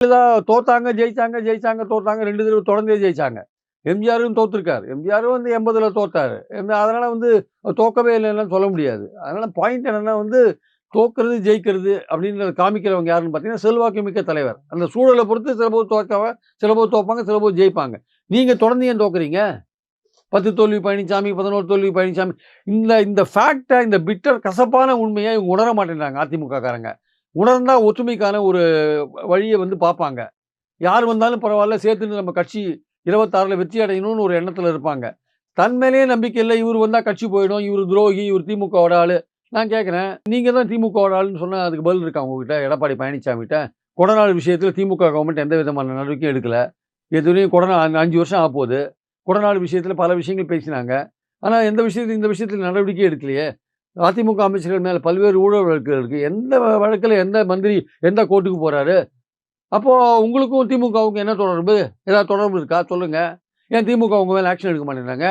தோத்தாங்க, ஜெயிச்சாங்க, ஜெயிச்சாங்க, தோத்தாங்க. 2 தடவ தொடர்ந்தே ஜெயிச்சாங்க. எம்ஜிஆரும் தோத்துருக்காரு. எம்ஜிஆரும் 80ல தோத்தாரு. அதனால தோக்கவே இல்லன்னுலாம் சொல்ல முடியாது. அதனால பாயிண்ட் என்னன்னா தோக்குறது, ஜெயிக்கிறது அப்படின்றத காமிக்கிறவங்க யாருன்னு பார்த்தீங்கன்னா, செல்வாக்கு மிக்க தலைவர். அந்த சூழல பொறுத்து சில பேர் தோப்பாங்க, சில பேர் ஜெயிப்பாங்க. நீங்க தொடர்ந்து ஏன் தோக்குறீங்க? 10 தோல்வி பழனிசாமி, 11 தோல்வி பழனிசாமி. இந்த இந்த பிட்டர் கசப்பான உண்மைய இவங்க உணர மாட்டேங்கிறாங்க அதிமுககாரங்க. உணர்ந்தா ஒற்றுமைக்கான ஒரு வழிய பார்ப்பாங்க. யார் வந்தாலும் பரவால்ல, சேர்த்துன்னு நம்ம கட்சி 26ல வெற்றி அடையணும்னு ஒரு எண்ணத்துல இருப்பாங்க. தன் மேலேயே நம்பிக்கை இல்ல. இவரு வந்தா கட்சி போயிடும். இவரு துரோகி, இவரு திமுகவோட ஆளு. நான் கேட்கிறேன், நீங்க தான் திமுகவோட ஆளுன்னு சொன்னா அதுக்கு பதில் இருக்கா உங்ககிட்ட? எடப்பாடி பழனிசாமிட்ட. கொடநாடு விஷயத்துல திமுக கவர்மெண்ட் எந்த விதமான நடவடிக்கையும் எடுக்கல. எதுலயும் 5 வருஷம் ஆகப்போகுது. கொடநாடு விஷயத்துல பல விஷயங்கள் பேசினாங்க. ஆனா இந்த விஷயத்துல நடவடிக்கையே எடுக்கலையே. அதிமுக அமைச்சர்கள் மேல பல்வேறு ஊழல் வழக்குகள் இருக்கு. எந்த வழக்குல எந்த மந்திரி எந்த கோர்ட்டுக்கு போறாரு? அப்போ உங்களுக்கும் திமுகவுக்கும் என்ன தொடர்பு? ஏதாவது தொடர்பு இருக்கா? சொல்லுங்க. ஏன் திமுக உங்க மேல ஆக்ஷன் எடுக்க மாட்டேங்கிறாங்க?